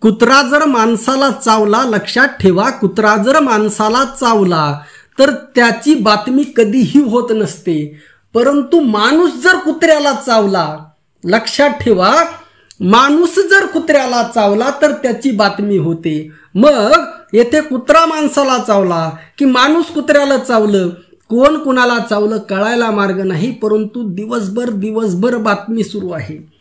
कुत्रा जर माणसाला चावला, लक्षात ठेवा, कुत्रा जर माणसाला चावला तर त्याची बातमी कधीही होत नसते, परंतु माणूस जर कुत्र्याला चावला, लक्षात ठेवा, माणूस जर कुत्र्याला चावला तर त्याची बातमी होते. मग येथे कुत्रा माणसाला चावला की माणूस कुत्र्याला चावलं, कोण कुणाला चावलं कळायला मार्ग नाही, परंतु दिवसभर बातमी सुरू आहे.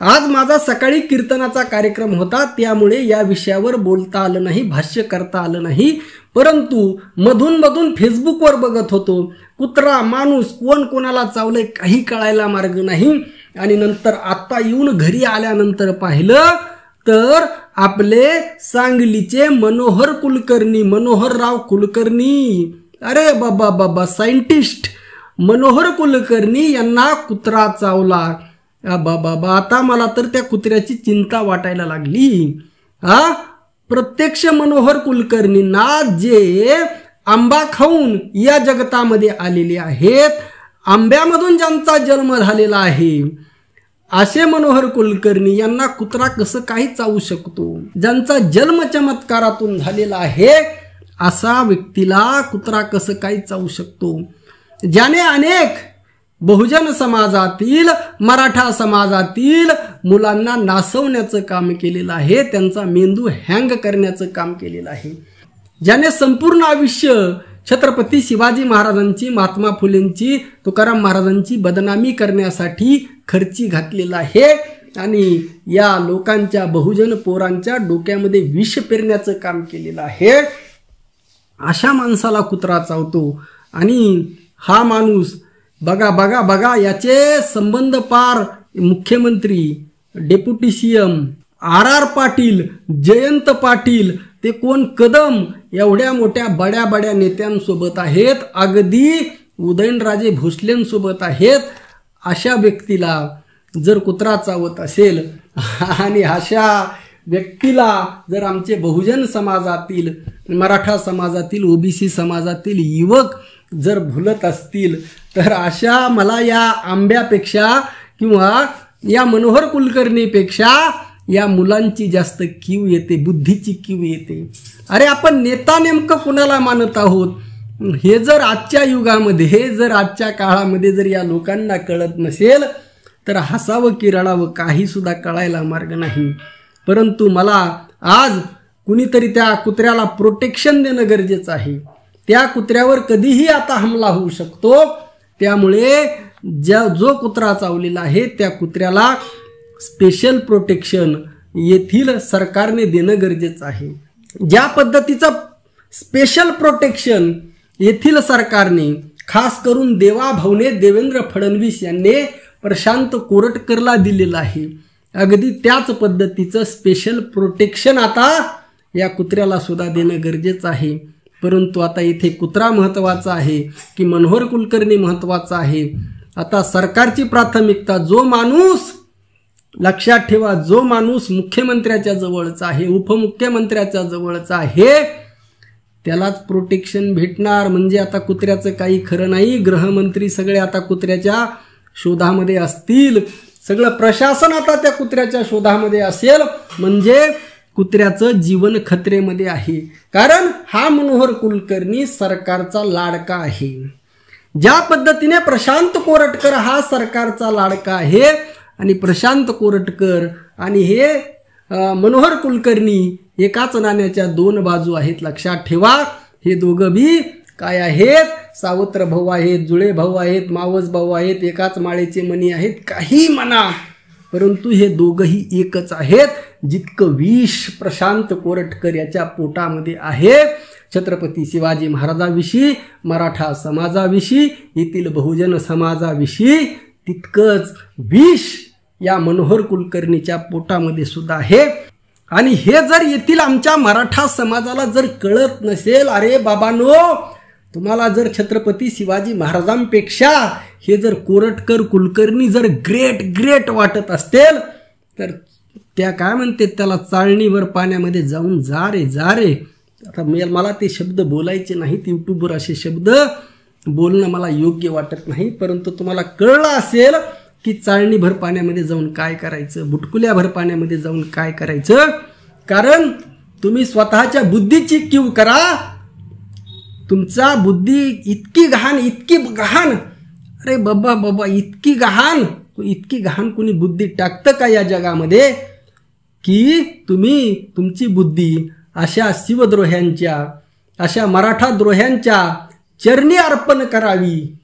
आज माझा सकाळी कीर्तनाचा कार्यक्रम होता, त्यामुळे या विषयावर बोलता आलं नाही, भाष्य करता आलं नाही, परंतु मधून फेसबुकवर बघत होतो, कुत्रा माणूस कोण कोणाला चावलंय काही कळायला मार्ग नाही. आणि नंतर आता येऊन घरी आल्यानंतर पाहिलं तर आपले सांगलीचे मनोहरराव कुलकर्णी, अरे बाबा सायंटिस्ट मनोहर कुलकर्णी यांना कुत्रा चावला. बाबा आता मला तर त्या कुत्र्याची चिंता वाटायला लागली. प्रत्यक्ष मनोहर कुलकर्णींना जे आंबा खाऊन या जगतामध्ये आलेले आहेत, आंब्यामधून ज्यांचा जन्म झालेला आहे, असे मनोहर कुलकर्णी यांना कुत्रा कसं काही चावू शकतो? ज्यांचा जन्म चमत्कारातून झालेला आहे असा व्यक्तीला कुत्रा कसं काही चावू शकतो? ज्याने अनेक बहुजन समाजातील, मराठा समाजातील मुलांना नासवण्याचं काम केलेलं आहे, त्यांचा मेंदू हँग करण्याचं काम केलेलं आहे, ज्याने संपूर्ण आयुष्य छत्रपती शिवाजी महाराजांची, महात्मा फुलेंची, तुकाराम महाराजांची बदनामी करण्यासाठी खर्ची घातलेला आहे आणि या लोकांच्या बहुजन पोरांच्या डोक्यामध्ये विष पेरण्याचं काम केलेलं आहे, अशा माणसाला कुत्रा चावतो. आणि हा माणूस बघा याचे संबंध पार मुख्यमंत्री, deputy CM RR Patil, Jayant Patil, ते कोण कदम, एवढ्या मोठ्या बड्या नेत्यांसोबत आहेत, अगदी उदयनराजे भोसलेंसोबत आहेत. अशा व्यक्तीला जर कुत्रा चावत असेल आणि अशा व्यक्तीला जर आमचे बहुजन समाजातील, मराठा समाजातील, ओबीसी समाजातील युवक जर भुलत असतील तर अशा मला या आंब्यापेक्षा किंवा या मनोहर कुलकर्णीपेक्षा या मुलांची जास्त कीव येते, बुद्धीची कीव येते. अरे आपण नेता नेमकं कुणाला मानत आहोत हे जर आजच्या युगामध्ये, जर आजच्या काळामध्ये जर या लोकांना कळत नसेल तर हसावं की रडावं काही सुद्धा कळायला मार्ग नाही. परंतु मला आज कुणीतरी त्या कुत्र्याला प्रोटेक्शन देणं गरजेचं आहे. त्या कुत्र्यावर कधीही आता हमला होऊ शकतो, त्यामुळे जो कुत्रा चावलेला आहे त्या कुत्र्याला स्पेशल प्रोटेक्शन येथील सरकारने देणं गरजेचं आहे. ज्या पद्धतीचं स्पेशल प्रोटेक्शन येथील सरकारने खास करून देवाभाऊने देवेंद्र फडणवीस यांनी प्रशांत कोरटकरला दिलेलं आहे, अगदी त्याच पद्धतीचं स्पेशल प्रोटेक्शन आता या कुत्र्याला सुद्धा देणं गरजेचं आहे. परंतु आता इथे कुत्रा महत्त्वाचा आहे की मनोहर कुलकर्णी महत्त्वाचा आहे? आता सरकारची प्राथमिकता, जो माणूस, लक्षात ठेवा, जो माणूस मुख्यमंत्र्याच्या जवळचा आहे, उपमुख्यमंत्र्याच्या जवळचा आहे, त्यालाच प्रोटेक्शन भेटणार. म्हणजे आता कुत्र्याचं काही खरं नाही. गृहमंत्री सगळे आता कुत्र्याच्या शोधामध्ये असतील, सगळं प्रशासन आता त्या कुत्र्याच्या शोधामध्ये असेल, म्हणजे कुत्र्याचं जीवन खतरेमध्ये आहे. कारण हा मनोहर कुलकर्णी सरकारचा लाडका आहे. ज्या पद्धतीने प्रशांत कोरटकर हा सरकारचा लाडका आहे आणि प्रशांत कोरटकर आणि हे मनोहर कुलकर्णी एकाच नाण्याच्या दोन बाजू आहेत. लक्षात ठेवा, हे दोघं बी काय आहेत? सावत्र भाऊ आहेत, जुळे भाऊ आहेत, मावस भाऊ आहेत, एकाच माळेचे मणी आहेत, काही म्हणा, परंतु हे दोघंही एकच आहेत. जितकं विष प्रशांत कोरटकर याच्या पोटामध्ये आहे छत्रपती शिवाजी महाराजांविषयी, मराठा समाजाविषयी, येथील बहुजन समाजाविषयी, तितकंच विष या मनोहर कुलकर्णीच्या पोटामध्ये सुद्धा आहे. आणि हे जर येथील आमच्या मराठा समाजाला जर कळत नसेल, अरे बाबांनो, तुम्हाला जर छत्रपती शिवाजी महाराजांपेक्षा हे जर कोरटकर कुलकर्णी जर ग्रेट वाटत असतील तर त्या काय म्हणते त्याला, चाळणीवर पाण्यामध्ये जाऊन जा रे. आता मला ते शब्द बोलायचे नाहीत, यूट्यूबवर असे शब्द बोलणं मला योग्य वाटत नाही. परंतु तुम्हाला कळलं असेल की चाळणीभर पाण्यामध्ये जाऊन काय करायचं, बुटकुल्याभर पाण्यामध्ये जाऊन काय करायचं, कारण तुम्ही स्वतःच्या बुद्धीची कीव करा. तुमचा बुद्धी इतकी गहाण, इतकी गहाण, अरे बाबा बाबा, इतकी गहाण कुणी बुद्धी टाकतं का या जगामध्ये, की तुम्ही तुमची बुद्धी अशा शिवद्रोह्यांच्या, अशा मराठा द्रोह्यांच्या चरणी अर्पण करावी.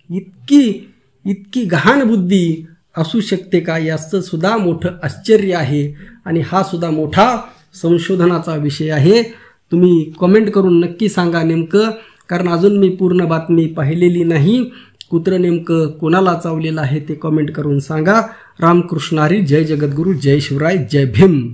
इतकी गहाण बुद्धी असू शकते का, याचं सुद्धा मोठं आश्चर्य आहे. आणि हा सुद्धा मोठा संशोधनाचा विषय आहे. तुम्ही कमेंट करून नक्की सांगा नेमकं, कारण अजून मी पूर्ण बातमी पाहिलेली नाही. कुत्रं नेमकं कोणाला चावलेलं आहे ते कमेंट करून सांगा. रामकृष्ण हरी. जय जगद्गुरू, जय शिवराय, जय भीम.